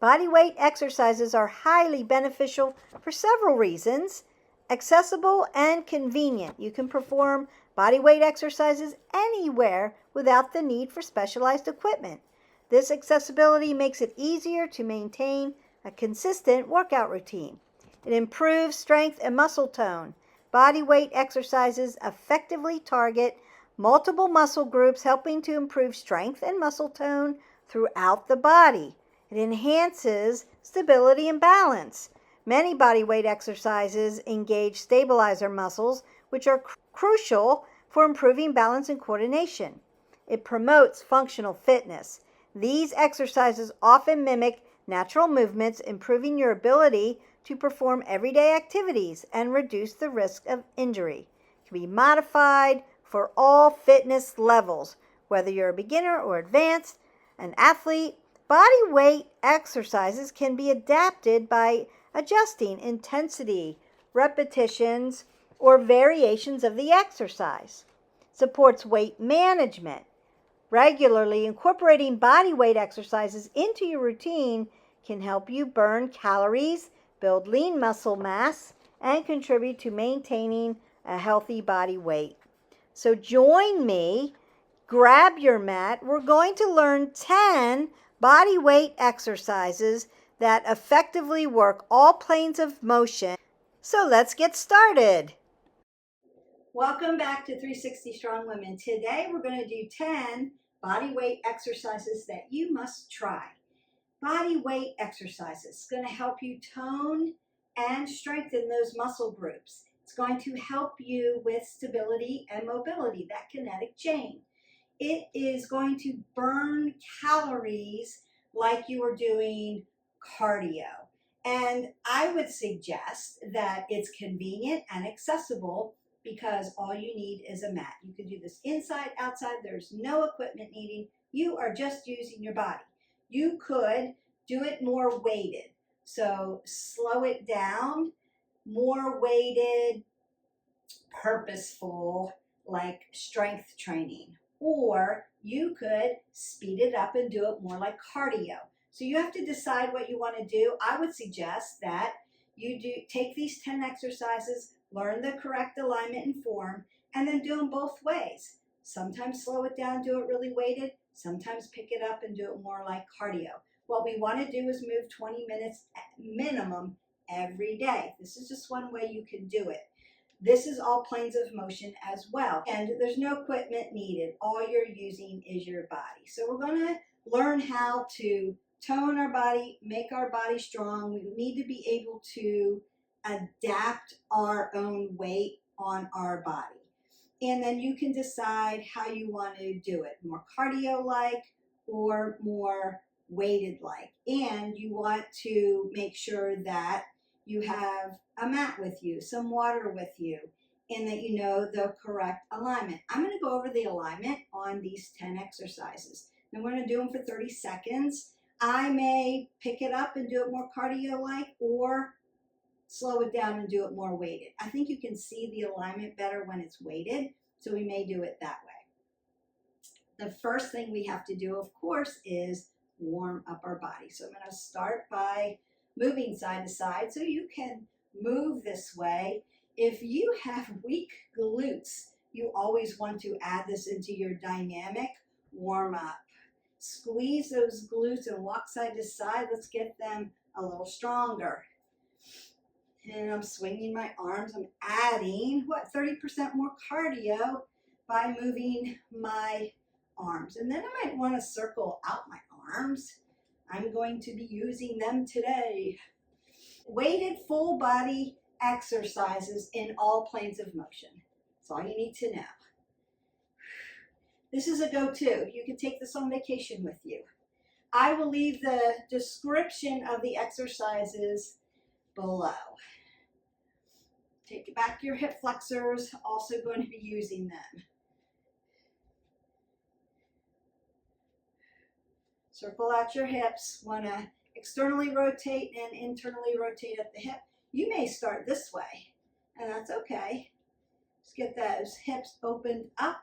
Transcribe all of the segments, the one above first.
Bodyweight exercises are highly beneficial for several reasons. Accessible and convenient. You can perform bodyweight exercises anywhere without the need for specialized equipment. This accessibility makes it easier to maintain a consistent workout routine. It improves strength and muscle tone. Bodyweight exercises effectively target multiple muscle groups, helping to improve strength and muscle tone throughout the body. It enhances stability and balance. Many bodyweight exercises engage stabilizer muscles, which are crucial for improving balance and coordination. It promotes functional fitness. These exercises often mimic natural movements, improving your ability to perform everyday activities and reduce the risk of injury. It can be modified for all fitness levels, whether you're a beginner or advanced, an athlete. Body weight exercises can be adapted by adjusting intensity, repetitions, or variations of the exercise. Supports weight management. Regularly incorporating body weight exercises into your routine can help you burn calories, build lean muscle mass, and contribute to maintaining a healthy body weight. So join me, grab your mat. We're going to learn 10 body weight exercises that effectively work all planes of motion. So let's get started. Welcome back to 360 Strong Women. Today we're going to do 10 body weight exercises that you must try. Body weight exercises. It's going to help you tone and strengthen those muscle groups. It's going to help you with stability and mobility, that kinetic chain. It is going to burn calories like you are doing cardio. And I would suggest that it's convenient and accessible because all you need is a mat. You can do this inside, outside. There's no equipment needed. You are just using your body. You could do it more weighted. So slow it down, more weighted, purposeful, like strength training. Or you could speed it up and do it more like cardio. So you have to decide what you want to do. I would suggest that you take these 10 exercises, learn the correct alignment and form, and then do them both ways. Sometimes slow it down, do it really weighted. Sometimes pick it up and do it more like cardio. What we want to do is move 20 minutes minimum every day. This is just one way you can do it. This is all planes of motion as well. And there's no equipment needed. All you're using is your body. So we're going to learn how to tone our body, make our body strong. We need to be able to adapt our own weight on our body. And then you can decide how you want to do it, more cardio-like or more weighted-like. And you want to make sure that you have a mat with you, some water with you, and that you know the correct alignment. I'm going to go over the alignment on these 10 exercises. And we're going to do them for 30 seconds. I may pick it up and do it more cardio-like or slow it down and do it more weighted. I think you can see the alignment better when it's weighted, so we may do it that way. The first thing we have to do, of course, is warm up our body. So I'm going to start by moving side to side so you can move this way. If you have weak glutes, you always want to add this into your dynamic warm up. Squeeze those glutes and walk side to side. Let's get them a little stronger. And I'm swinging my arms. I'm adding, 30% more cardio by moving my arms. And then I might want to circle out my arms. I'm going to be using them today. Weighted full body exercises in all planes of motion. That's all you need to know. This is a go-to. You can take this on vacation with you. I will leave the description of the exercises below. Take back your hip flexors, also going to be using them. Circle out your hips. Want to externally rotate and internally rotate at the hip. You may start this way, and that's okay. Just get those hips opened up.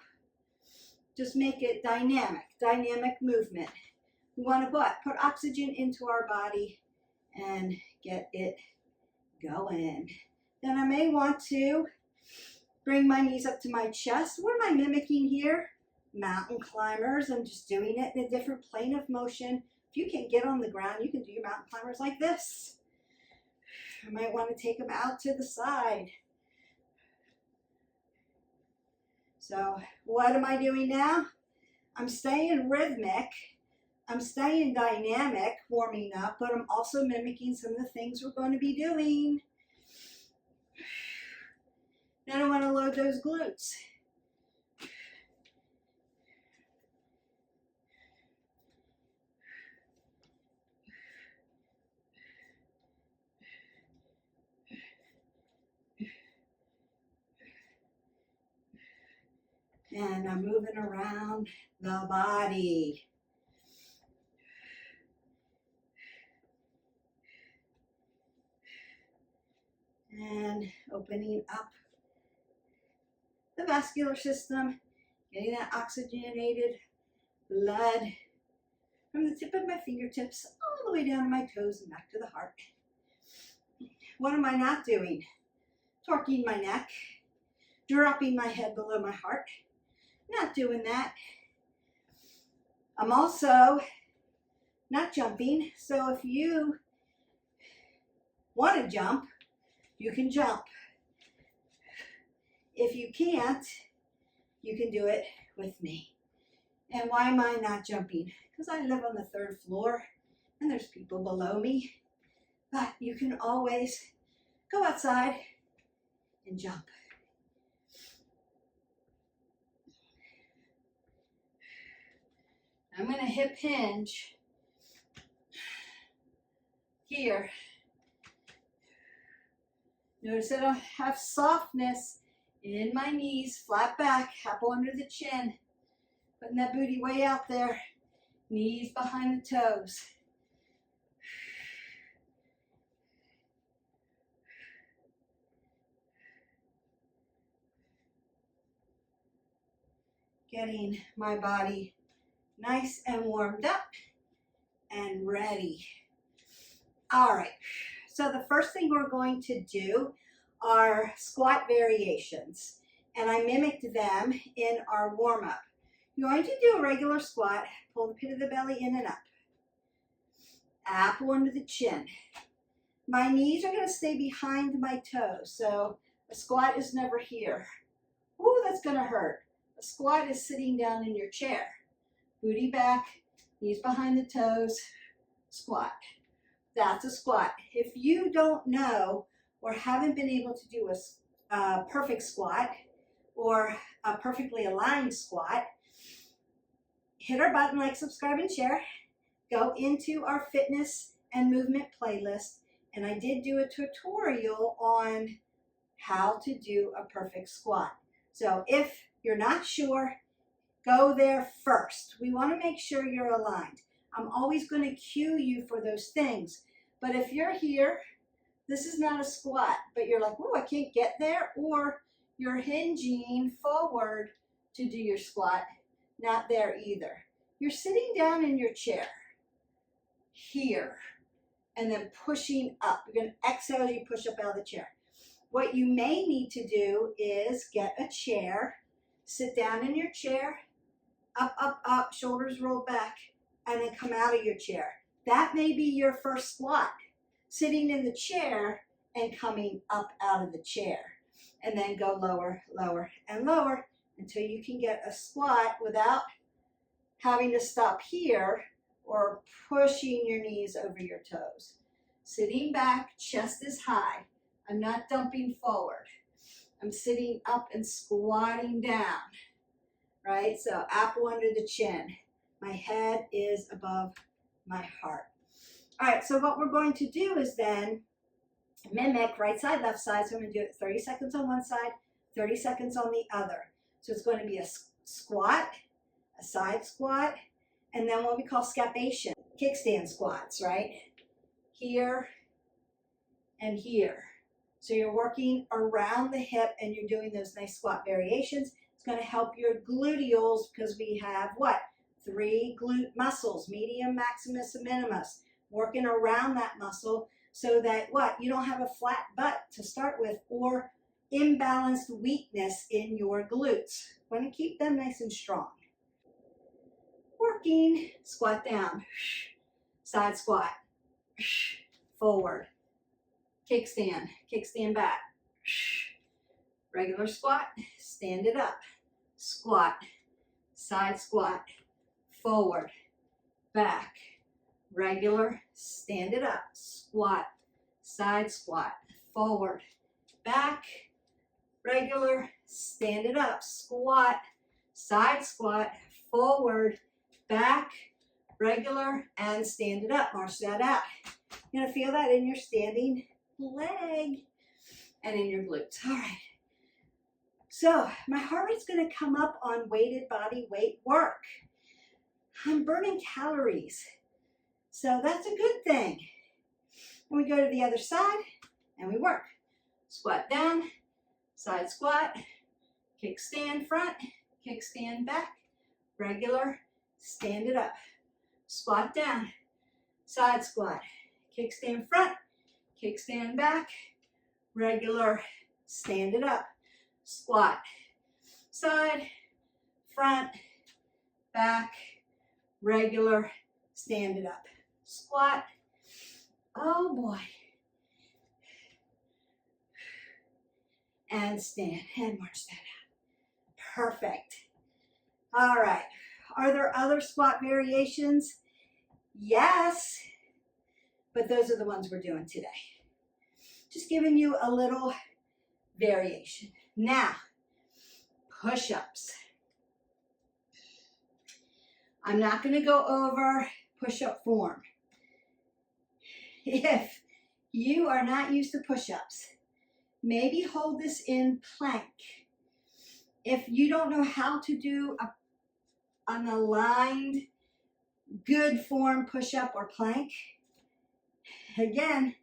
Just make it dynamic movement. We want to what? Put oxygen into our body and get it going. Then I may want to bring my knees up to my chest. What am I mimicking here? Mountain climbers. I'm just doing it in a different plane of motion. If you can get on the ground, you can do your mountain climbers like this. I might want to take them out to the side. So what am I doing now? I'm staying rhythmic. I'm staying dynamic, warming up, but I'm also mimicking some of the things we're going to be doing. Now I want to load those glutes. And I'm moving around the body. And opening up the vascular system, getting that oxygenated blood from the tip of my fingertips all the way down to my toes and back to the heart. What am I not doing? Torquing my neck, dropping my head below my heart. Not doing that. I'm also not jumping, so if you want to jump, you can jump. If you can't, you can do it with me. And why am I not jumping? Because I live on the 3rd floor and there's people below me. But you can always go outside and jump. I'm going to hip hinge here. Notice that I have softness in my knees, flat back, apple under the chin. Putting that booty way out there, knees behind the toes. Getting my body nice and warmed up and ready. All right, so the first thing we're going to do are squat variations, and I mimicked them in our warm-up. You're going to do a regular squat, pull the pit of the belly in and up, apple under the chin. My knees are going to stay behind my toes, so a squat is never here. Ooh, that's going to hurt. A squat is sitting down in your chair. Booty back, knees behind the toes, squat. That's a squat. If you don't know or haven't been able to do a perfect squat or a perfectly aligned squat, hit our button, like, subscribe, and share. Go into our fitness and movement playlist, and I did do a tutorial on how to do a perfect squat. So if you're not sure, go there first. We want to make sure you're aligned. I'm always going to cue you for those things. But if you're here, this is not a squat, but you're like, oh, I can't get there, or you're hinging forward to do your squat, not there either. You're sitting down in your chair here and then pushing up. You're going to exhale as you push up out of the chair. What you may need to do is get a chair, sit down in your chair, up, up, up, shoulders rolled back, and then come out of your chair. That may be your first squat, sitting in the chair and coming up out of the chair. And then go lower, lower, and lower until you can get a squat without having to stop here or pushing your knees over your toes. Sitting back, chest is high. I'm not dumping forward. I'm sitting up and squatting down, right? So apple under the chin. My head is above my heart. All right, so what we're going to do is then mimic right side, left side. So I'm going to do it 30 seconds on one side, 30 seconds on the other. So it's going to be a squat, a side squat, and then what we call scapation, kickstand squats, right? Here and here. So you're working around the hip and you're doing those nice squat variations. It's going to help your gluteals because we have what? 3 glute muscles, medium, maximus, and minimus, working around that muscle so that what? You don't have a flat butt to start with or imbalanced weakness in your glutes. Want to keep them nice and strong. Working, squat down, side squat, forward, kickstand back, regular squat, stand it up, squat, side squat, forward, back, regular, stand it up, squat, side squat, forward, back, regular, stand it up, squat, side squat, forward, back, regular, and stand it up. March that out. You're gonna feel that in your standing leg and in your glutes. All right. So my heart rate's gonna come up on weighted body weight work. I'm burning calories. So that's a good thing. And we go to the other side and we work. Squat down, side squat, kickstand front, kickstand back, regular, stand it up. Squat down, side squat, kickstand front, kickstand back, regular, stand it up. Squat, side, front, back, regular, stand it up. Squat, oh boy. And stand and march that out. Perfect. All right. Are there other squat variations? Yes, but those are the ones we're doing today. Just giving you a little variation. Now, push-ups. I'm not going to go over push-up form. If you are not used to push-ups, maybe hold this in plank. If you don't know how to do an aligned, good form push-up or plank, again,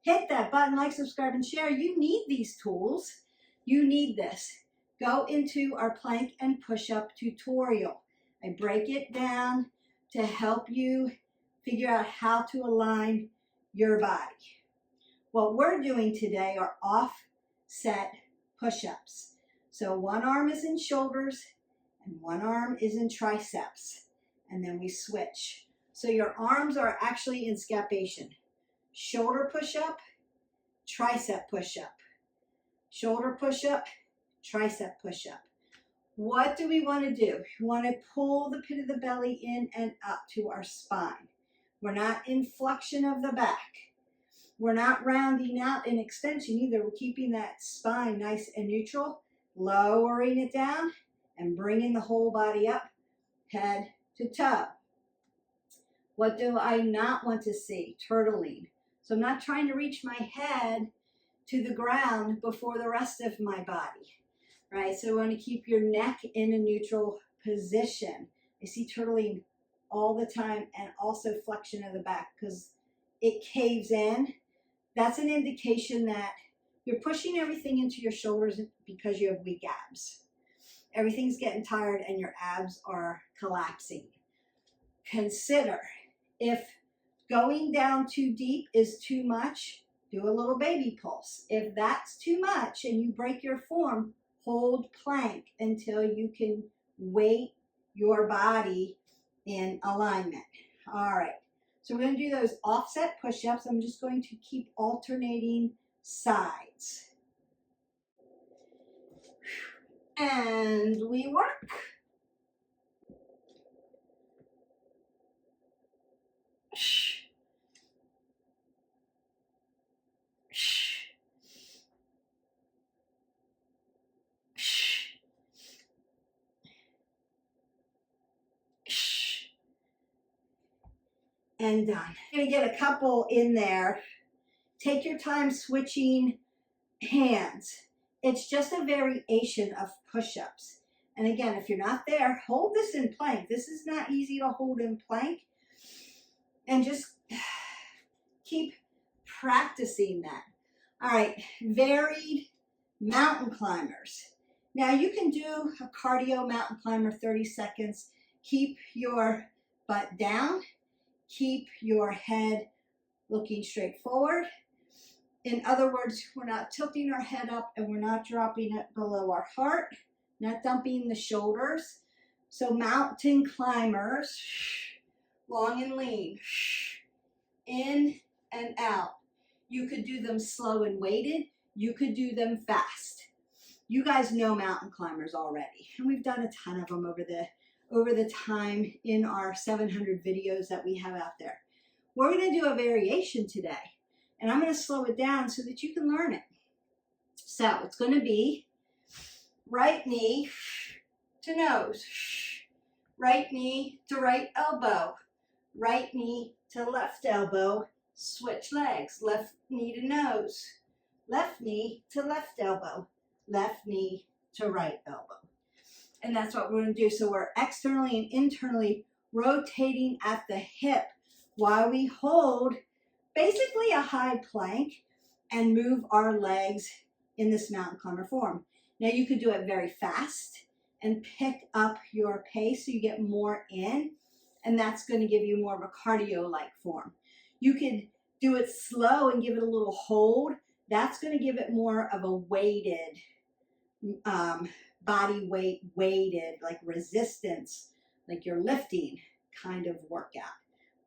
hit that button, like, subscribe, and share. You need these tools. You need this. Go into our plank and push-up tutorial. I break it down to help you figure out how to align your body. What we're doing today are offset push-ups. So one arm is in shoulders and one arm is in triceps. And then we switch. So your arms are actually in scapation. Shoulder push-up, tricep push-up. Shoulder push-up, tricep push-up. What do we want to do? We want to pull the pit of the belly in and up to our spine. We're not in flexion of the back. We're not rounding out in extension either. We're keeping that spine nice and neutral, lowering it down and bringing the whole body up, head to toe. What do I not want to see? Turtling. So I'm not trying to reach my head to the ground before the rest of my body, right? So I want to keep your neck in a neutral position. I see turtling all the time, and also flexion of the back because it caves in. That's an indication that you're pushing everything into your shoulders because you have weak abs. Everything's getting tired and your abs are collapsing. Consider if going down too deep is too much, do a little baby pulse. If that's too much and you break your form, hold plank until you can weight your body in alignment. All right, so we're going to do those offset push-ups. I'm just going to keep alternating sides. And we work. And done. I'm going to get a couple in there. Take your time switching hands. It's just a variation of push-ups. And again, if you're not there, hold this in plank. This is not easy to hold in plank. And just keep practicing that. All right, varied mountain climbers. Now you can do a cardio mountain climber 30 seconds. Keep your butt down. Keep your head looking straight forward. In other words, we're not tilting our head up and we're not dropping it below our heart, not dumping the shoulders. So mountain climbers, long and lean, in and out. You could do them slow and weighted. You could do them fast. You guys know mountain climbers already, and we've done a ton of them over the time in our 700 videos that we have out there. We're going to do a variation today, and I'm going to slow it down so that you can learn it. So it's going to be right knee to nose, right knee to right elbow, right knee to left elbow, switch legs, left knee to nose, left knee to left elbow, left knee to right elbow. And that's what we're going to do. So we're externally and internally rotating at the hip while we hold basically a high plank and move our legs in this mountain climber form. Now you could do it very fast and pick up your pace so you get more in, and that's going to give you more of a cardio-like form. You could do it slow and give it a little hold. That's going to give it more of a weighted, body weight weighted, like resistance, like you're lifting kind of workout.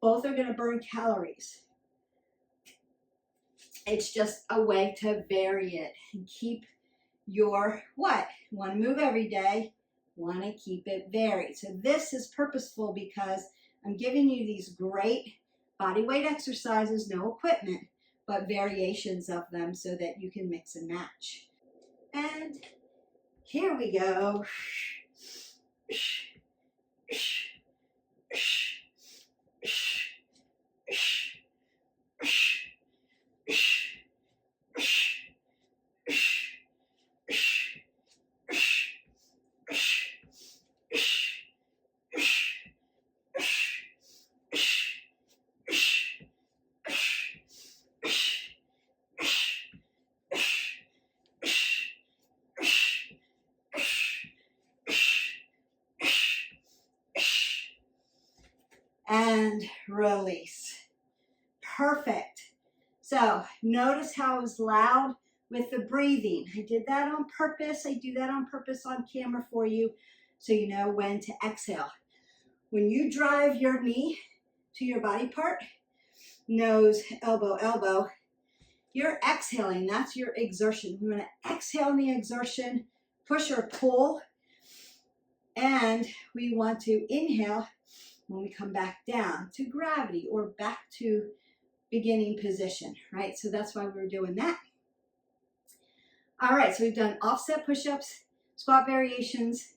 Both are going to burn calories. It's just a way to vary it and keep your what? Want to move every day, want to keep it varied. So this is purposeful because I'm giving you these great body weight exercises, no equipment, but variations of them so that you can mix and match. And here we go. And release. Perfect. So notice how it was loud with the breathing. I did that on purpose. I do that on purpose on camera for you so you know when to exhale. When you drive your knee to your body part, nose, elbow, elbow, you're exhaling. That's your exertion. We want to exhale in the exertion, push or pull, and we want to inhale when we come back down to gravity or back to beginning position, right? So that's why we're doing that. All right, so we've done offset push-ups, squat variations,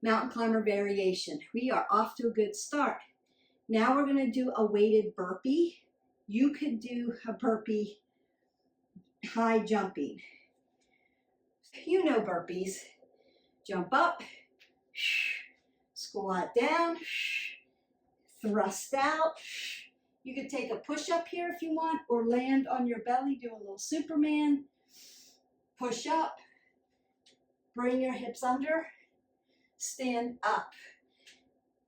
mountain climber variation. We are off to a good start. Now we're going to do a weighted burpee. You could do a burpee high jumping. You know burpees. Jump up, squat down, thrust out. You could take a push-up here if you want, or land on your belly, do a little Superman. Push up, bring your hips under, stand up.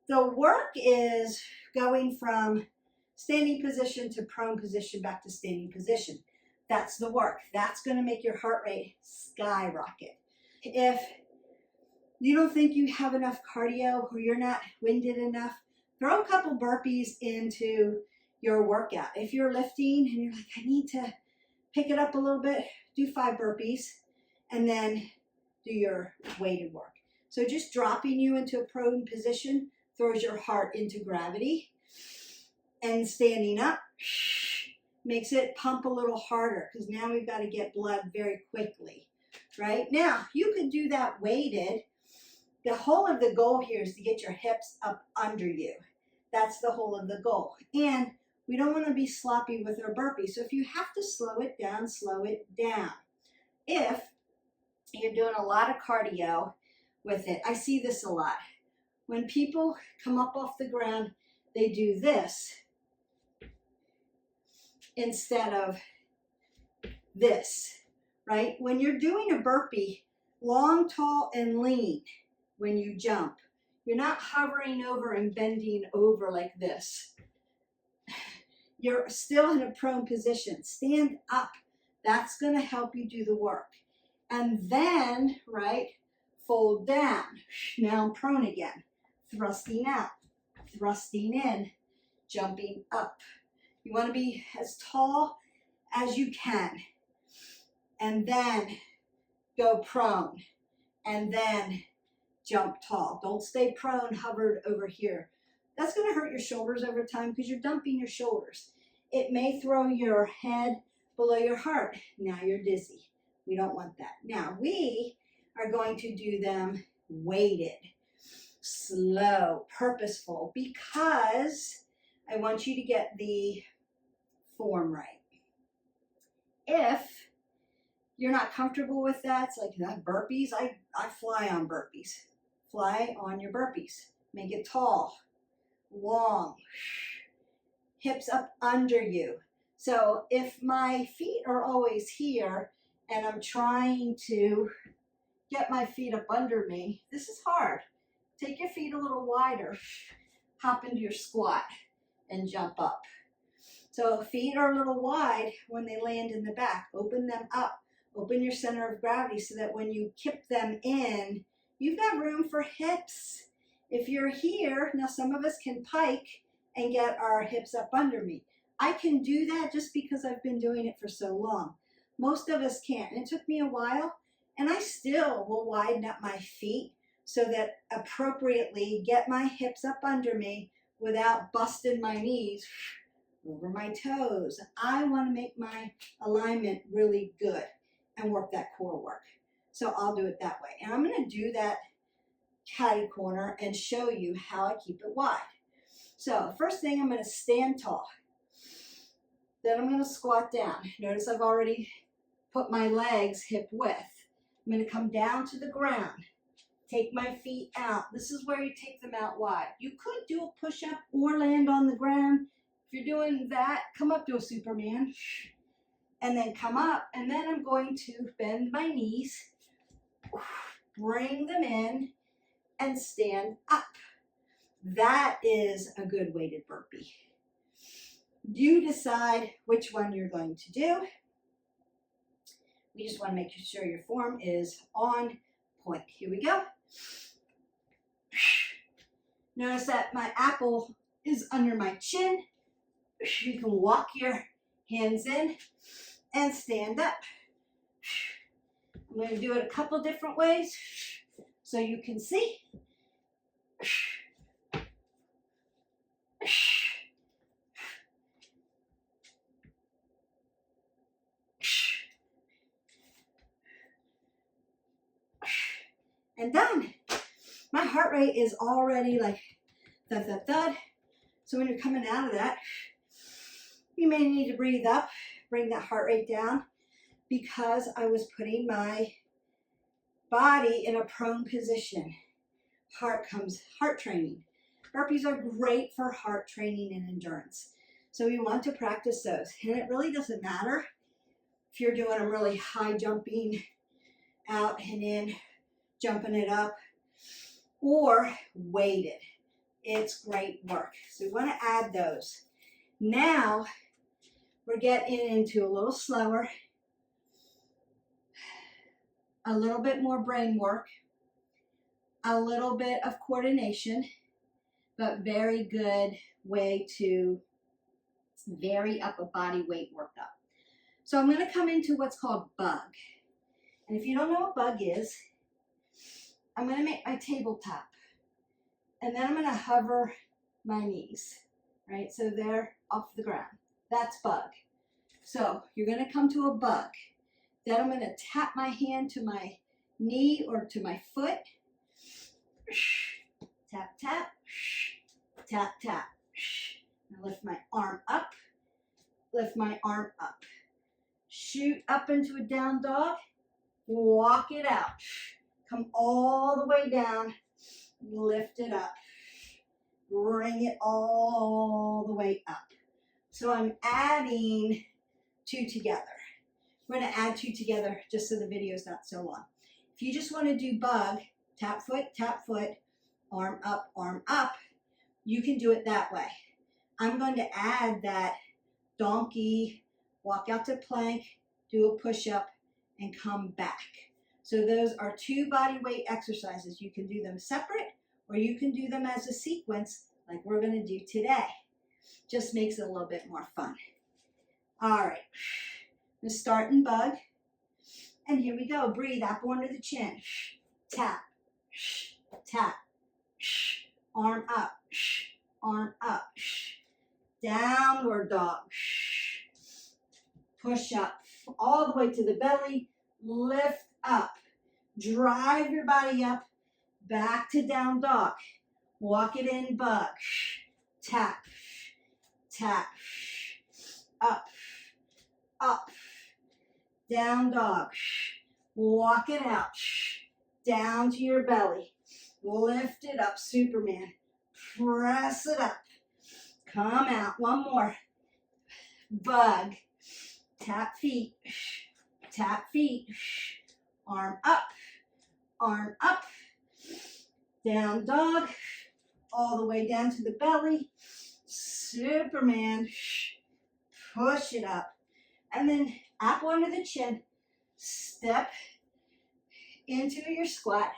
The work is going from standing position to prone position back to standing position. That's the work. That's going to make your heart rate skyrocket. If you don't think you have enough cardio or you're not winded enough, throw a couple burpees into your workout. If you're lifting and you're like, I need to pick it up a little bit, do 5 burpees and then do your weighted work. So just dropping you into a prone position throws your heart into gravity, and standing up makes it pump a little harder because now we've got to get blood very quickly. Right? Now, you could do that weighted. The whole of the goal here is to get your hips up under you. That's the whole of the goal. And we don't want to be sloppy with our burpee. So if you have to slow it down, slow it down. If you're doing a lot of cardio with it, I see this a lot. When people come up off the ground, they do this instead of this, right? When you're doing a burpee, long, tall, and lean when you jump, You're not hovering over and bending over like this. You're still in a prone position. Stand up. That's going to help you do the work. And then, right, fold down. Now I'm prone again. Thrusting out, thrusting in, jumping up. You want to be as tall as you can. And then go prone. And then jump tall. Don't stay prone, hovered over here. That's going to hurt your shoulders over time because you're dumping your shoulders. It may throw your head below your heart. Now you're dizzy. We don't want that. Now we are going to do them weighted, slow, purposeful, because I want you to get the form right. If you're not comfortable with that, it's like that burpees, I fly on burpees. Fly on your burpees. Make it tall, long, hips up under you. So if my feet are always here and I'm trying to get my feet up under me, this is hard. Take your feet a little wider, hop into your squat and jump up. So feet are a little wide when they land in the back. Open them up. Open your center of gravity so that when you kip them in, you've got room for hips. If you're here, now some of us can pike and get our hips up under me. I can do that just because I've been doing it for so long. Most of us can't. And it took me a while, and I still will widen up my feet so that appropriately get my hips up under me without busting my knees over my toes. I want to make my alignment really good and work that core work. So I'll do it that way. And I'm going to do that catty corner and show you how I keep it wide. So first thing, I'm going to stand tall. Then I'm going to squat down. Notice I've already put my legs hip width. I'm going to come down to the ground. Take my feet out. This is where you take them out wide. You could do a push-up or land on the ground. If you're doing that, come up to a Superman. And then come up. And then I'm going to bend my knees, bring them in, and stand up. That is a good weighted burpee. You decide which one you're going to do. We just want to make sure your form is on point. Here we go. Notice that my apple is under my chin. You can walk your hands in and stand up. I'm going to do it a couple different ways so you can see. And done. My heart rate is already like thud, thud, thud. So when you're coming out of that, you may need to breathe up, bring that heart rate down, because I was putting my body in a prone position. Heart training. Burpees are great for heart training and endurance. So we want to practice those. And it really doesn't matter if you're doing a really high jumping out and in, jumping it up, or weighted. It's great work. So we want to add those. Now we're getting into a little slower, a little bit more brain work, a little bit of coordination, but very good way to vary up a body weight workup. So I'm going to come into what's called bug. And if you don't know what bug is, I'm going to make my tabletop. And then I'm going to hover my knees, right? So they're off the ground. That's bug. So you're going to come to a bug. Then I'm going to tap my hand to my knee or to my foot. Tap, tap, tap, tap. Now lift my arm up, lift my arm up. Shoot up into a down dog, walk it out. Come all the way down, lift it up. Bring it all the way up. So I'm adding two together. We're going to add two together just so the video is not so long. If you just want to do bug, tap foot, arm up, arm up. You can do it that way. I'm going to add that donkey, walk out to plank, do a push-up, and come back. So those are 2 body weight exercises. You can do them separate, or you can do them as a sequence like we're going to do today. Just makes it a little bit more fun. All right, let's start in bug. And here we go. Breathe up under the chin. Tap, tap, arm up, arm up. Downward dog. Push up all the way to the belly. Lift up. Drive your body up. Back to down dog. Walk it in bug. Tap, tap. Up, up. Down dog. Walk it out. Down to your belly. Lift it up, Superman. Press it up. Come out. One more. Bug. Tap feet. Tap feet. Arm up. Arm up. Down dog. All the way down to the belly. Superman. Push it up. And then apple under the chin. Step into your squat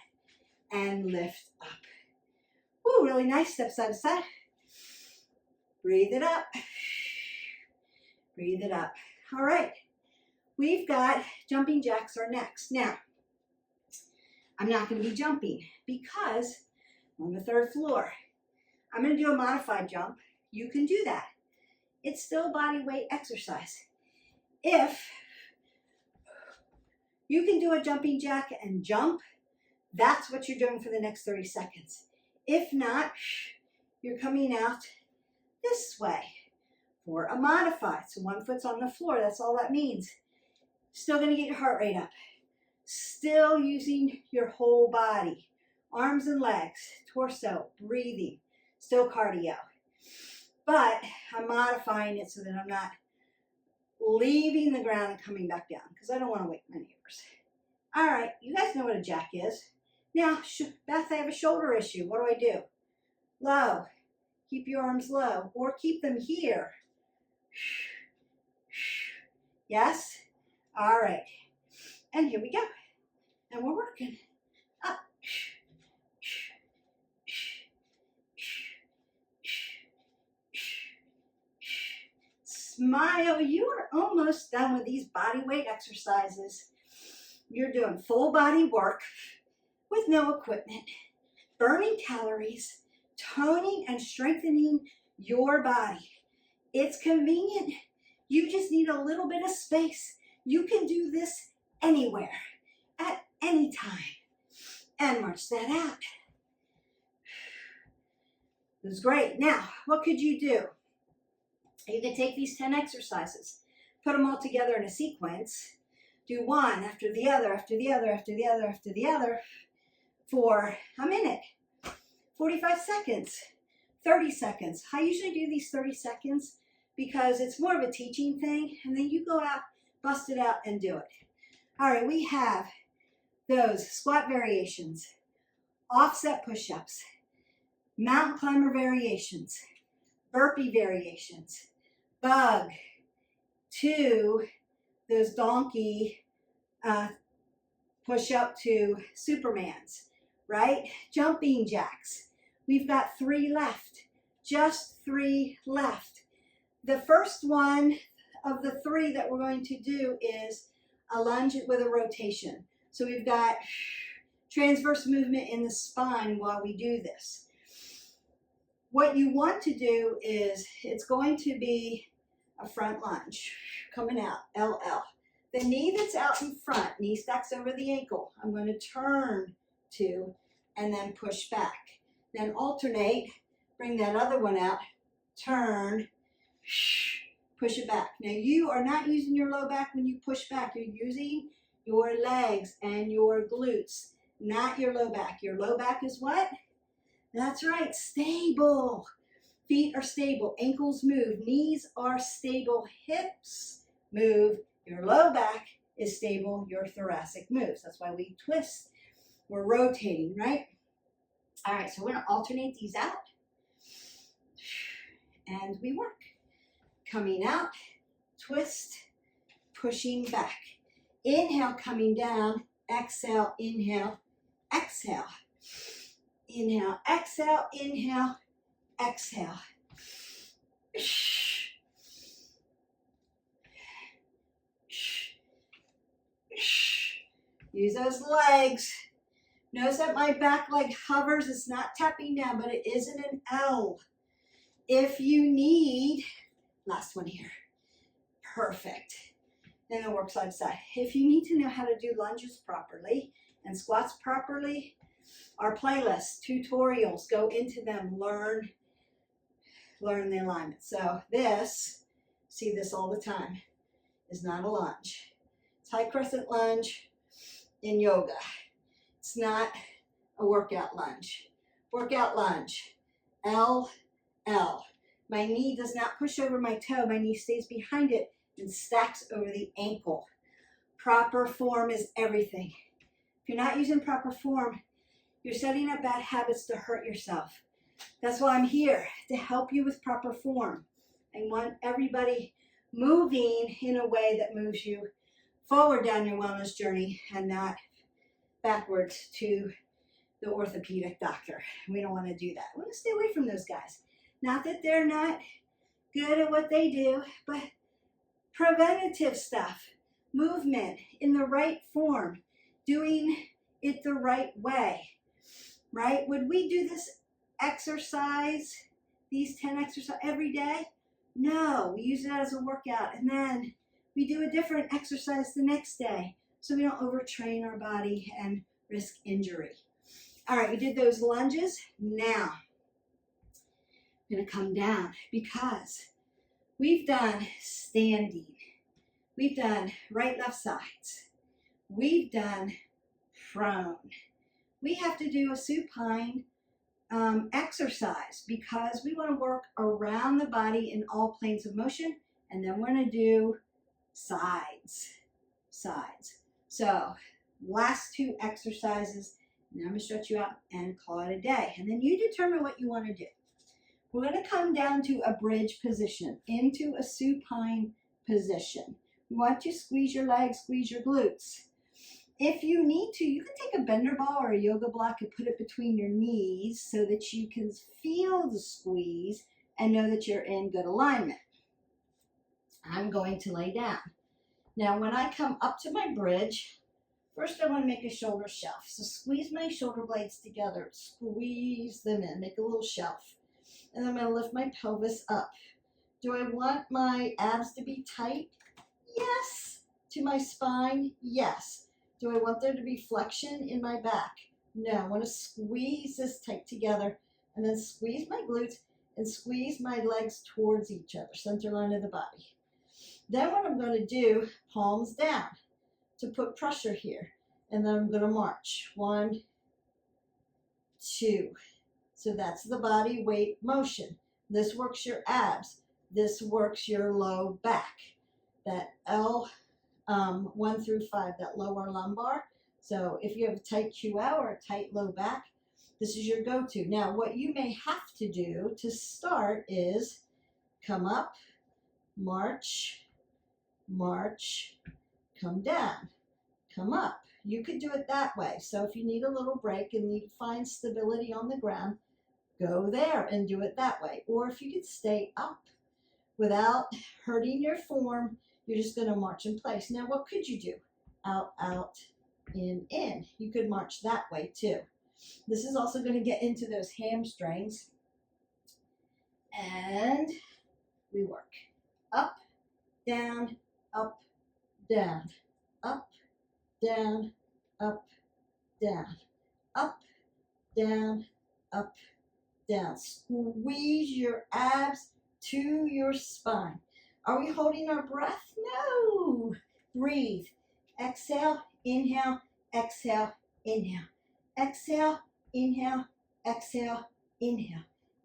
and lift up. Ooh, really nice. Step side to side. Breathe it up. Breathe it up. All right. We've got jumping jacks are next. Now, I'm not going to be jumping because I'm on the 3rd floor. I'm going to do a modified jump. You can do that. It's still body weight exercise. If you can do a jumping jack and jump, that's what you're doing for the next 30 seconds. If not, you're coming out this way for a modified. So 1 foot's on the floor. That's all that means. Still going to get your heart rate up. Still using your whole body. Arms and legs, torso, breathing. Still cardio. But I'm modifying it so that I'm not leaving the ground and coming back down because I don't want to wake my neighbors. All right, you guys know what a jack is. Now, Beth, I have a shoulder issue. What do I do? Low. Keep your arms low or keep them here. Yes? All right. And here we go. And we're working. Up. Smile. You are almost done with these body weight exercises. You're doing full body work with no equipment, burning calories, toning and strengthening your body. It's convenient. You just need a little bit of space. You can do this anywhere, at any time. And march that out. This is great. Now, what could you do? You can take these 10 exercises, put them all together in a sequence, do one after the other, after the other, after the other, after the other, for a minute, 45 seconds, 30 seconds. I usually do these 30 seconds because it's more of a teaching thing, and then you go out, bust it out, and do it. All right, we have those squat variations, offset push-ups, mountain climber variations, burpee variations, bug, 2, those donkey push-up to Supermans, right? Jumping jacks. We've got 3 left, just 3 left. The first one of the 3 that we're going to do is a lunge with a rotation. So we've got transverse movement in the spine while we do this. What you want to do is, it's going to be a front lunge, coming out, LL. The knee that's out in front, knee stacks over the ankle, I'm going to turn to, and then push back. Then alternate, bring that other one out, turn, push it back. Now you are not using your low back when you push back. You're using your legs and your glutes, not your low back. Your low back is what? That's right, stable. Feet are stable, ankles move, knees are stable, hips move. Your low back is stable, your thoracic moves. That's why we twist. We're rotating, right? All right, so we're going to alternate these out. And we work. Coming out, twist, pushing back. Inhale, coming down. Exhale, inhale, exhale. Inhale, exhale, inhale, exhale. Use those legs. Notice that my back leg hovers. It's not tapping down, but it is in an L. If you need, last one here. Perfect. Then I'll work side to side. If you need to know how to do lunges properly and squats properly, our playlists, tutorials, go into them, learn the alignment. So this, see this all the time, is not a lunge. It's high crescent lunge in yoga. It's not a workout lunge. Workout lunge, L, L. My knee does not push over my toe. My knee stays behind it and stacks over the ankle. Proper form is everything. If you're not using proper form, you're setting up bad habits to hurt yourself. That's why I'm here, to help you with proper form. I want everybody moving in a way that moves you forward down your wellness journey and not backwards to the orthopedic doctor. We don't want to do that. We want to stay away from those guys. Not that they're not good at what they do, but preventative stuff, movement in the right form, doing it the right way, right? Would we do this exercise, these 10 exercises every day? No, we use it as a workout, and then we do a different exercise the next day so we don't overtrain our body and risk injury. All right, we did those lunges. Now, I'm going to come down because we've done standing. We've done right, left sides. We've done prone. We have to do a supine exercise because we want to work around the body in all planes of motion, and then we're going to do sides. So last two exercises, and I'm going to stretch you out and call it a day. And then you determine what you want to do. We're going to come down to a bridge position, into a supine position. You want to squeeze your legs, squeeze your glutes. If you need to, you can take a bender ball or a yoga block and put it between your knees so that you can feel the squeeze and know that you're in good alignment. I'm going to lay down. Now, when I come up to my bridge, first I want to make a shoulder shelf. So squeeze my shoulder blades together. Squeeze them in. Make a little shelf. And I'm going to lift my pelvis up. Do I want my abs to be tight? Yes. To my spine? Yes. Do I want there to be flexion in my back? No. I want to squeeze this tight together and then squeeze my glutes and squeeze my legs towards each other, center line of the body. Then what I'm going to do, palms down to put pressure here. And then I'm going to march. 1, 2. So that's the body weight motion. This works your abs. This works your low back. That L 1 through 5, that lower lumbar. So if you have a tight QL or a tight low back, this is your go-to. Now, what you may have to do to start is come up, march, march, come down, come up. You could do it that way. So if you need a little break and you find stability on the ground, go there and do it that way. Or if you could stay up without hurting your form, you're just going to march in place. Now, what could you do? Out, out, in. You could march that way too. This is also going to get into those hamstrings. And we work up, down, up, down, up, down, up, down, up, down, up, down. Squeeze your abs to your spine. Are we holding our breath? No. Breathe. Exhale, inhale, exhale, inhale. Exhale, inhale, exhale, inhale.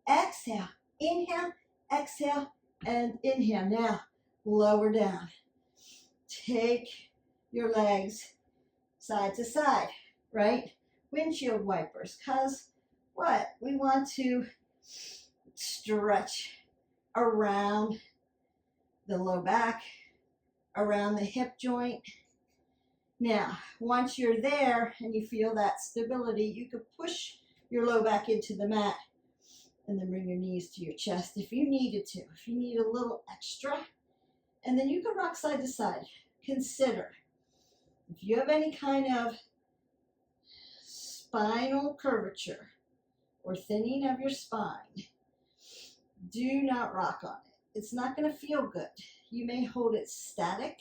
Exhale, inhale, exhale, and inhale. Now, lower down. Take your legs side to side, right? Windshield wipers, because what? We want to stretch around the low back, around the hip joint. Now, once you're there and you feel that stability, you could push your low back into the mat and then bring your knees to your chest if you needed to, if you need a little extra. And then you can rock side to side. Consider, if you have any kind of spinal curvature or thinning of your spine, do not rock on it. It's not going to feel good. You may hold it static.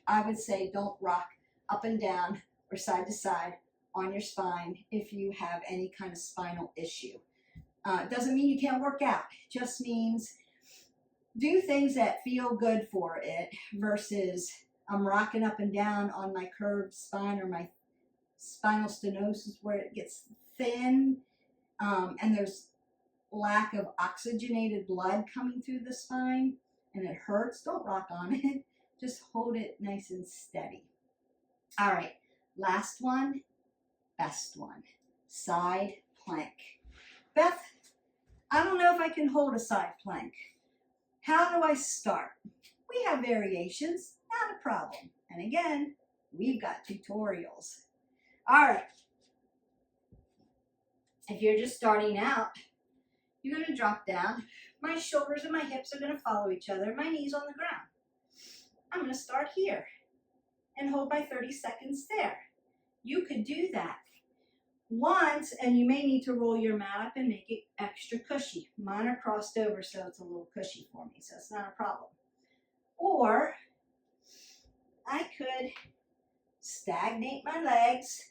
I would say don't rock up and down or side to side on your spine if you have any kind of spinal issue. It doesn't mean you can't work out. It just means do things that feel good for it versus I'm rocking up and down on my curved spine or my spinal stenosis where it gets thin and there's lack of oxygenated blood coming through the spine and it hurts. Don't rock on it. Just hold it nice and steady. All right, last one, best one, side plank. Beth, I don't know if I can hold a side plank. How do I start? We have variations, not a problem. And again, we've got tutorials. All right. If you're just starting out, you're going to drop down. My shoulders and my hips are going to follow each other. My knees on the ground. I'm going to start here and hold my 30 seconds there. You could do that once, and you may need to roll your mat up and make it extra cushy. Mine are crossed over, so it's a little cushy for me, so it's not a problem. Or I could stagnate my legs,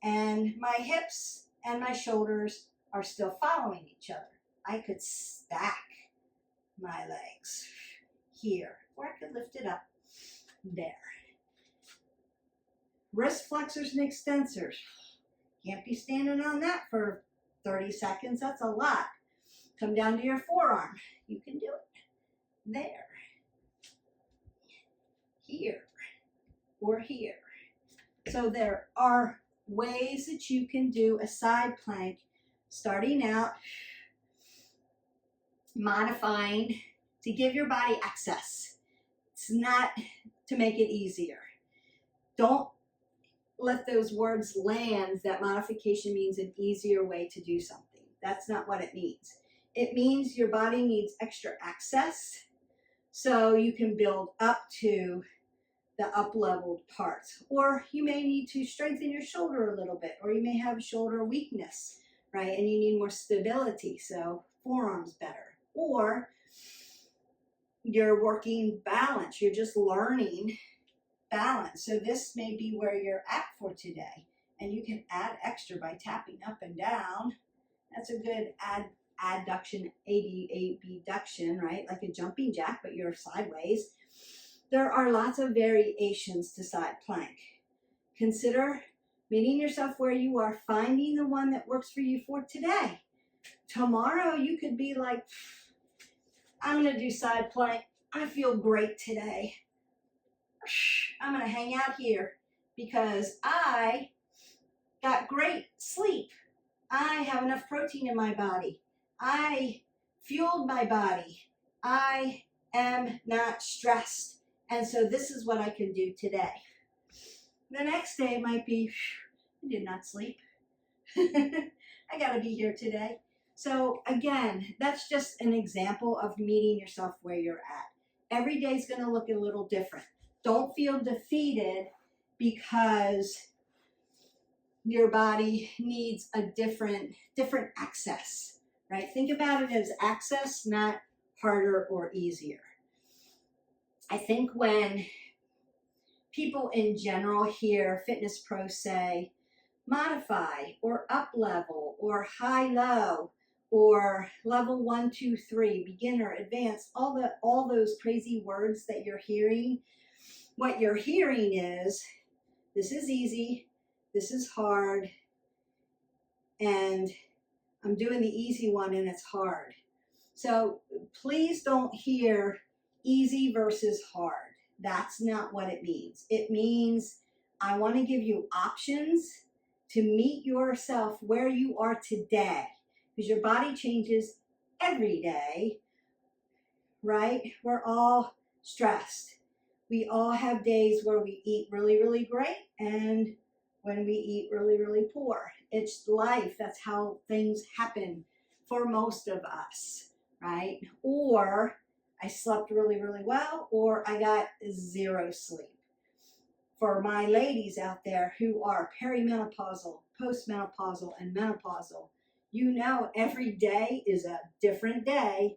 and my hips and my shoulders are still following each other. I could stack my legs here, or I could lift it up there. Wrist flexors and extensors. Can't be standing on that for 30 seconds. That's a lot. Come down to your forearm. You can do it. There. Here. Or here. So there are ways that you can do a side plank starting out, modifying to give your body access. It's not to make it easier. Don't let those words land that modification means an easier way to do something. That's not what it means. It means your body needs extra access so you can build up to the up-leveled parts. Or you may need to strengthen your shoulder a little bit, or you may have shoulder weakness, right? And you need more stability, so forearms better. Or you're working balance. You're just learning balance. So this may be where you're at for today. And you can add extra by tapping up and down. That's a good adduction, abduction, right? Like a jumping jack, but you're sideways. There are lots of variations to side plank. Consider meeting yourself where you are, finding the one that works for you for today. Tomorrow you could be like, I'm going to do side plank. I feel great today. I'm going to hang out here because I got great sleep. I have enough protein in my body. I fueled my body. I am not stressed. And so this is what I can do today. The next day it might be, I did not sleep. I got to be here today. So again, that's just an example of meeting yourself where you're at. Every day is going to look a little different. Don't feel defeated because your body needs a different access, right? Think about it as access, not harder or easier. I think when people in general hear fitness pros say modify or up level or high low or level 1, 2, 3, beginner, advanced, all those crazy words that you're hearing, what you're hearing is this is easy, this is hard, and I'm doing the easy one and it's hard. So please don't hear easy versus hard. That's not what it means. It means I want to give you options to meet yourself where you are today, because your body changes every day, right? We're all stressed. We all have days where we eat really, really great and when we eat really, really poor. It's life. That's how things happen for most of us, right? Or I slept really, really well, or I got zero sleep. For my ladies out there who are perimenopausal, postmenopausal, and menopausal, you know every day is a different day.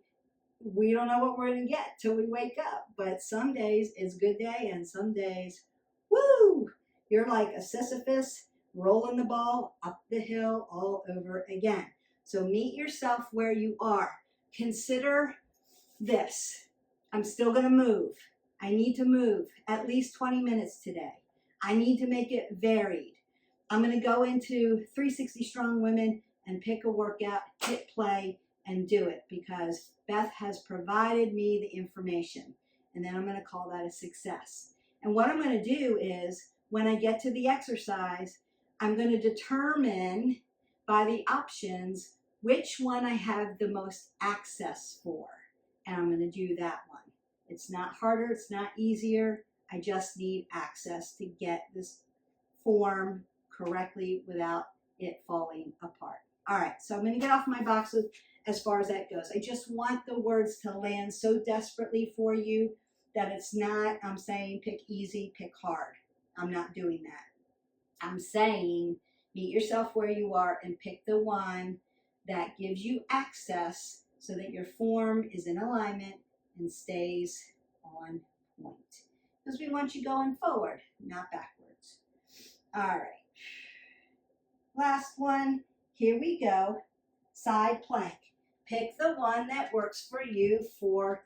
We don't know what we're going to get till we wake up. But some days is good day, and some days, woo, you're like a Sisyphus rolling the ball up the hill all over again. So meet yourself where you are. Consider this. I'm still going to move. I need to move at least 20 minutes today. I need to make it varied. I'm going to go into 360 Strong Women and pick a workout, hit play, and do it because Beth has provided me the information, and then I'm going to call that a success. And what I'm going to do is when I get to the exercise, I'm going to determine by the options which one I have the most access for, and I'm going to do that one. It's not harder, it's not easier. I just need access to get this form correctly without it falling apart. All right, so I'm going to get off my box as far as that goes. I just want the words to land so desperately for you that it's not, I'm saying pick easy, pick hard. I'm not doing that. I'm saying meet yourself where you are and pick the one that gives you access so that your form is in alignment and stays on point. Because we want you going forward, not backwards. All right. Last one. Here we go. Side plank. Pick the one that works for you for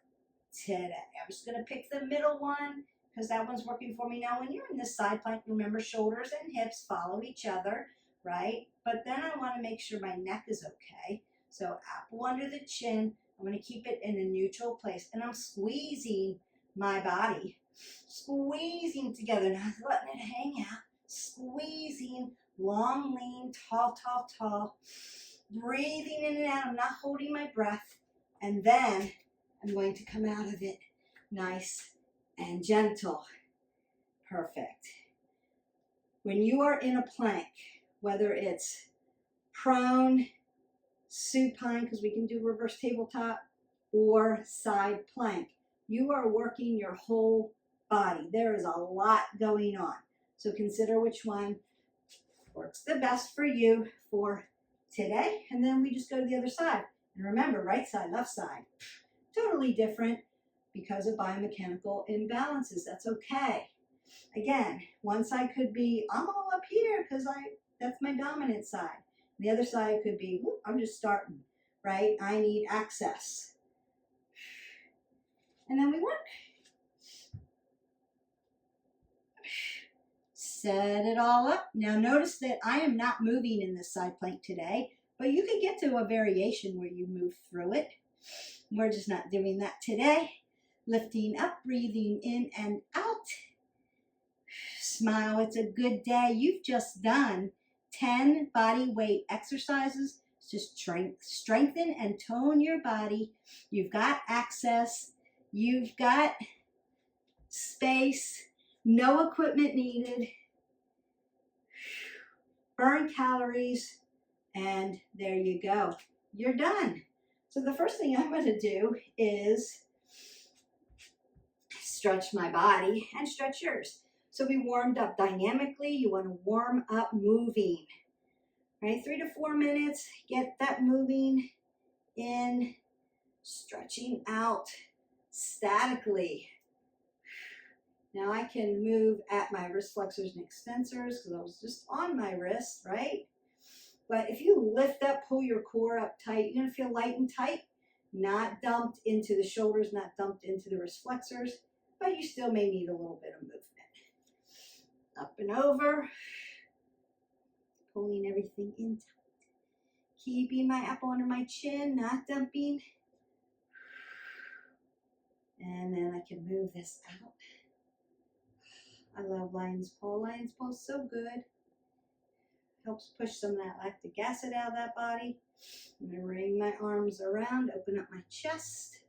today. I'm just going to pick the middle one because that one's working for me now. When you're in this side plank, remember shoulders and hips follow each other, right? But then I want to make sure my neck is okay. So apple under the chin. I'm going to keep it in a neutral place. And I'm squeezing my body. Squeezing together, not letting it hang out. Squeezing, long, lean, tall, tall, tall. Breathing in and out. I'm not holding my breath. And then I'm going to come out of it nice and gentle. Perfect. When you are in a plank, whether it's prone, supine, because we can do reverse tabletop, or side plank, you are working your whole body. There is a lot going on. So consider which one works the best for you for today. And then we just go to the other side. And remember, right side, left side. Totally different because of biomechanical imbalances. That's okay. Again, one side could be, I'm all up here because that's my dominant side. The other side could be, I'm just starting, right? I need access. And then we work. Set it all up. Now notice that I am not moving in this side plank today, but you could get to a variation where you move through it. We're just not doing that today. Lifting up, breathing in and out. Smile, it's a good day. You've just done 10 body weight exercises to strengthen and tone your body. You've got access. You've got space. No equipment needed. Burn calories. And there you go. You're done. So the first thing I'm going to do is stretch my body and stretch yours. So we warmed up dynamically. You want to warm up moving, right? 3 to 4 minutes. Get that moving in, stretching out statically. Now I can move at my wrist flexors and extensors because I was just on my wrist, right? But if you lift up, pull your core up tight, you're going to feel light and tight, not dumped into the shoulders, not dumped into the wrist flexors, but you still may need a little bit of movement. Up and over, pulling everything in tight. Keeping my apple under my chin, not dumping. And then I can move this out. I love lion's pose. Lion's pose, so good. Helps push some of that lactic acid out of that body. I'm going to bring my arms around, open up my chest.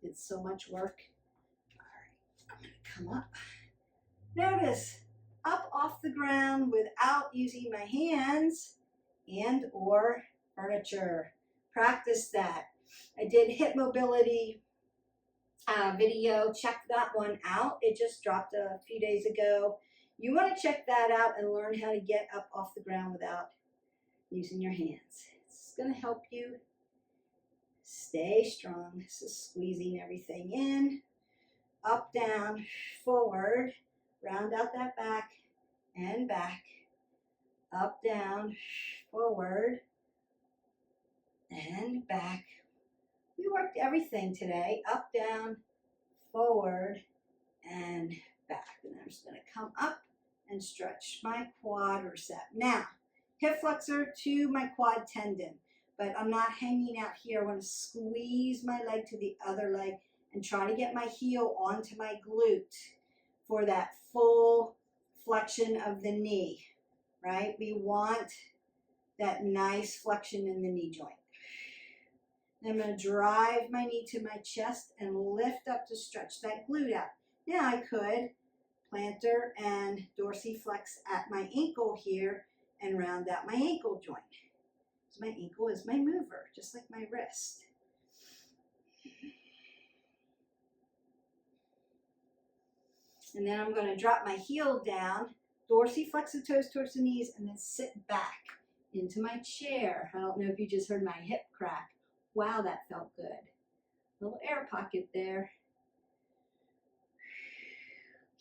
It's so much work. All right, I'm going to come up. Notice, up off the ground without using my hands and or furniture. Practice that. I did hip mobility video. Check that one out. It just dropped a few days ago. You want to check that out and learn how to get up off the ground without using your hands. It's going to help you stay strong. This is squeezing everything in. Up, down, forward. Round out that back and back. Up, down, forward, and back. We worked everything today. Up, down, forward, and back. And I'm just going to come up and stretch my quadricep. Now, hip flexor to my quad tendon. But I'm not hanging out here. I want to squeeze my leg to the other leg and try to get my heel onto my glute for that full flexion of the knee, right? We want that nice flexion in the knee joint. I'm going to drive my knee to my chest and lift up to stretch that glute out. Now I could plantar and dorsiflex at my ankle here and round out my ankle joint. So my ankle is my mover, just like my wrist. And then I'm going to drop my heel down, dorsiflex the toes towards the knees, and then sit back into my chair. I don't know if you just heard my hip crack. Wow, that felt good. Little air pocket there.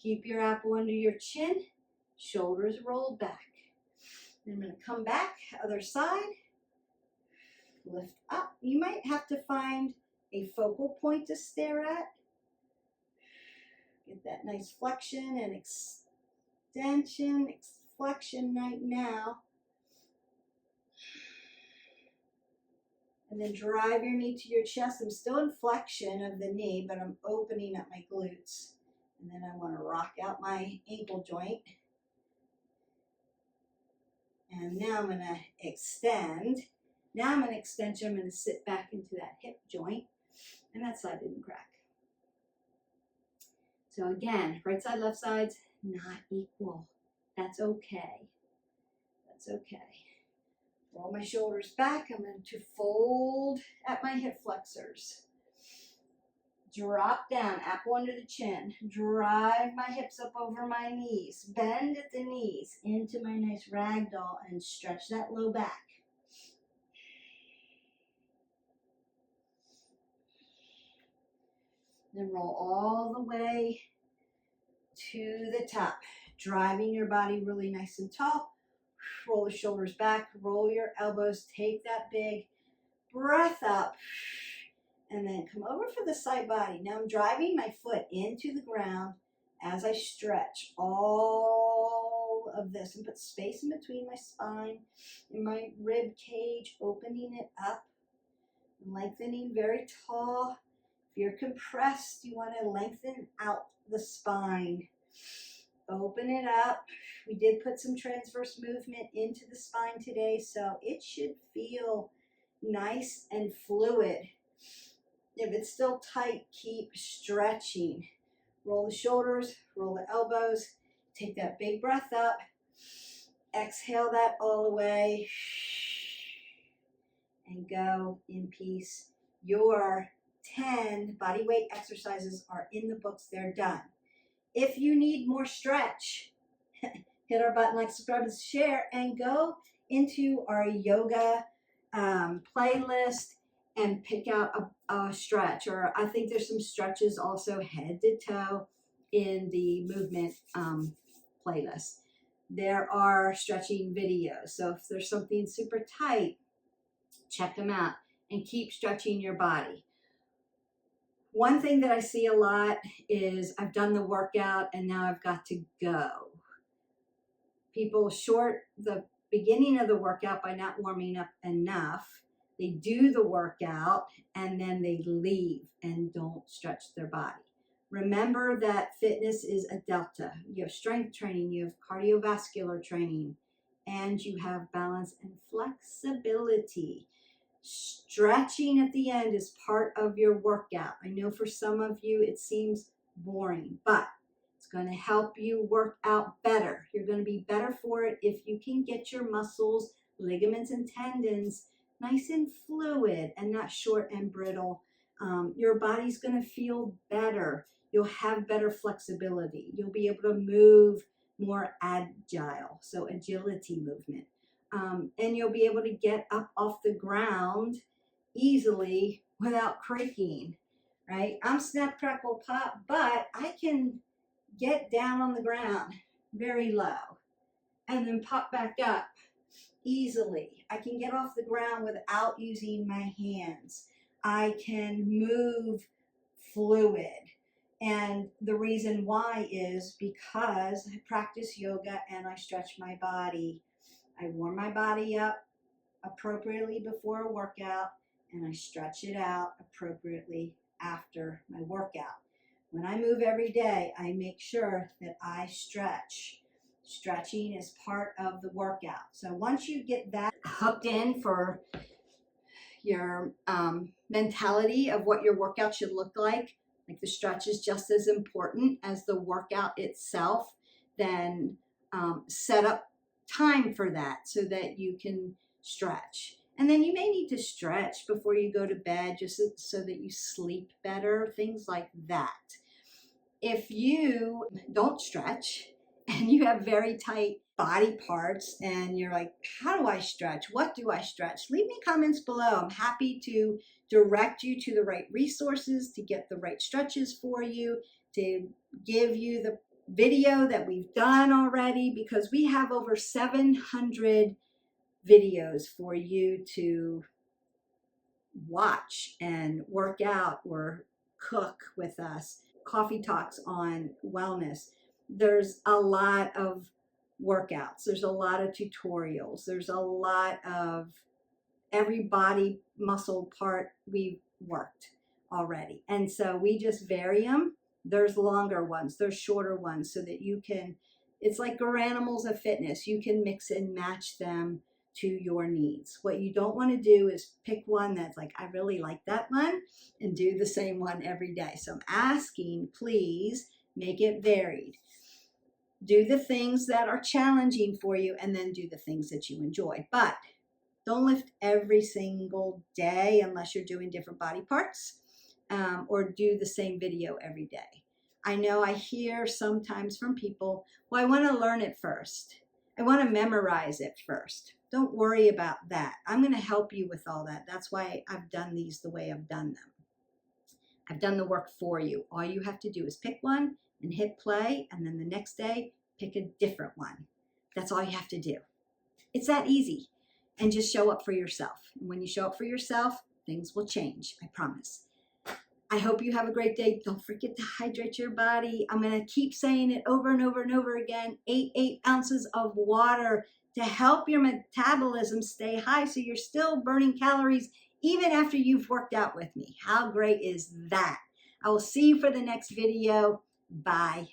Keep your apple under your chin, shoulders rolled back. Then I'm going to come back, other side, lift up. You might have to find a focal point to stare at. Get that nice flexion and extension, flexion right now. And then drive your knee to your chest. I'm still in flexion of the knee, but I'm opening up my glutes. And then I want to rock out my ankle joint. And now I'm going to extend. Now I'm going to extension. I'm going to sit back into that hip joint. And that side didn't crack. So again, right side, left side's not equal. That's okay. That's okay. Roll my shoulders back. I'm going to fold at my hip flexors. Drop down, apple under the chin. Drive my hips up over my knees. Bend at the knees into my nice ragdoll and stretch that low back. Then roll all the way to the top, driving your body really nice and tall. Roll the shoulders back, roll your elbows, take that big breath up, and then come over for the side body. Now I'm driving my foot into the ground as I stretch all of this and put space in between my spine and my rib cage, opening it up, lengthening very tall. If you're compressed, you want to lengthen out the spine. Open it up. We did put some transverse movement into the spine today, so it should feel nice and fluid. If it's still tight, keep stretching. Roll the shoulders, roll the elbows, take that big breath up. Exhale that all the way. And go in peace. Your 10 body weight exercises are in the books. They're done. If you need more stretch, hit our button, like, subscribe, and share, and go into our yoga playlist and pick out a stretch. Or I think there's some stretches also head to toe in the movement playlist. There are stretching videos. So if there's something super tight, check them out and keep stretching your body. One thing that I see a lot is I've done the workout and now I've got to go. People short the beginning of the workout by not warming up enough. They do the workout and then they leave and don't stretch their body. Remember that fitness is a delta. You have strength training, you have cardiovascular training, and you have balance and flexibility. Stretching at the end is part of your workout. I know for some of you it seems boring, but it's going to help you work out better. You're going to be better for it if you can get your muscles, ligaments, and tendons nice and fluid and not short and brittle. Your body's going to feel better. You'll have better flexibility. You'll be able to move more agile, so agility movement. And you'll be able to get up off the ground easily without creaking, right? I'm snap, crackle, pop, but I can get down on the ground very low and then pop back up easily. I can get off the ground without using my hands. I can move fluid. And the reason why is because I practice yoga and I stretch my body. I warm my body up appropriately before a workout, and I stretch it out appropriately after my workout. When I move every day, I make sure that I stretch. Stretching is part of the workout. So once you get that hooked in for your mentality of what your workout should look like the stretch is just as important as the workout itself, then set up time for that so that you can stretch. And then you may need to stretch before you go to bed just so that you sleep better, things like that. If you don't stretch and you have very tight body parts and you're like, how do I stretch? What do I stretch? Leave me comments below. I'm happy to direct you to the right resources, to get the right stretches for you, to give you the video that we've done already, because we have over 700 videos for you to watch and work out or cook with us. Coffee talks on wellness. There's a lot of workouts. There's a lot of tutorials. There's a lot of every body muscle part we've worked already. And so we just vary them. There's longer ones, there's shorter ones, so that you can, it's like Garanimals of Fitness. You can mix and match them to your needs. What you don't want to do is pick one that's like, I really like that one, and do the same one every day. So I'm asking, please make it varied. Do the things that are challenging for you, and then do the things that you enjoy. But don't lift every single day unless you're doing different body parts, or do the same video every day. I know I hear sometimes from people, well, I want to learn it first. I want to memorize it first. Don't worry about that. I'm going to help you with all that. That's why I've done these the way I've done them. I've done the work for you. All you have to do is pick one and hit play, and then the next day, pick a different one. That's all you have to do. It's that easy. And just show up for yourself. And when you show up for yourself, things will change, I promise. I hope you have a great day. Don't forget to hydrate your body. I'm going to keep saying it over and over and over again. 8 ounces of water to help your metabolism stay high so you're still burning calories even after you've worked out with me. How great is that? I will see you for the next video. Bye.